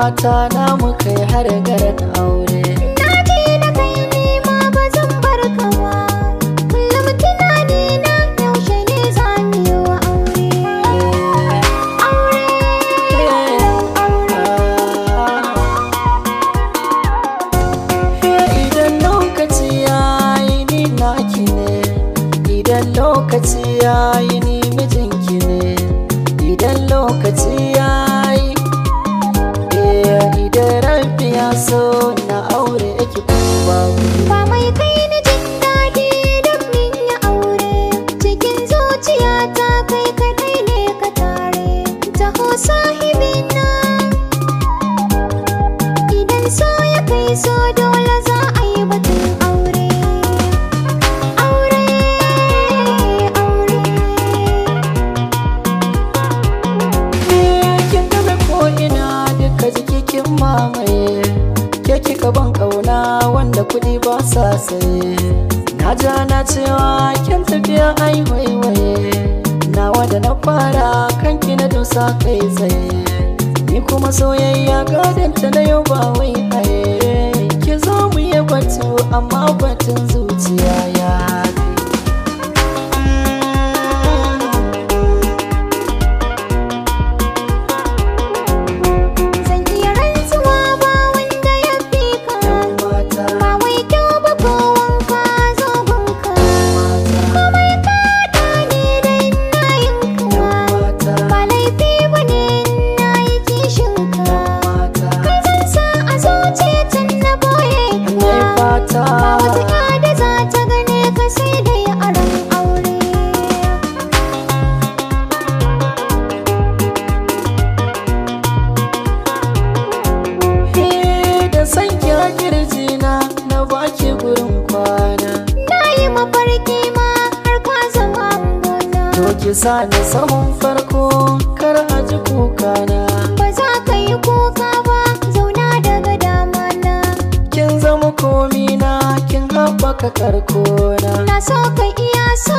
fata na mu kai har garin aure. Na ji da kai nima ba zan bar ka ba, kullum tunani na yaushe ne za mu yi wa aure. Idan lokaci yayi ni naki ne, idan lokaci yayi ni mijinki ne, idan lokaci yayi idan rabbi ya so na aure ki kuma Ba mai kai ni jin daɗi don min yi aure, cikin zuciyata kai kaɗai ne ka tare. Taho sahibina, idan so ya kai so dole za a yi batun aure. Aure, aure. kin game ko ina duka jiki kin mamaye, ke kika ban kauna wanda kuɗi ba sa saye. Na ja na cewa kin tafiya ai waiwaye, nawa da na fara kanki na dosa kai tsaye. Ni kuma soyayya gadanta na yau ba wai haye, ki zo mu yi batu amma batun zuciya ya fi. Zan iya rantsuwa ba wanda ya fi ka, ba wai kyau ba ko wanka zogonka. Komai ka ne da ina yin ka, ba laifi ba ne na yi kishin ka. Kai zan sa a zuciya tun na boye ka, ba wata ya da za ta gane ka sai dai a ran aure. Da san ki a kirjina na baki gurin kwana, Na yi mafarki ma har ka zama gona. to ki sa ni sahun farko kar a ji kukana. Ba za ka yi kuka ba, zauna daga dama na. Kin zama komina kin haɓaka karkona. Na so ka iya so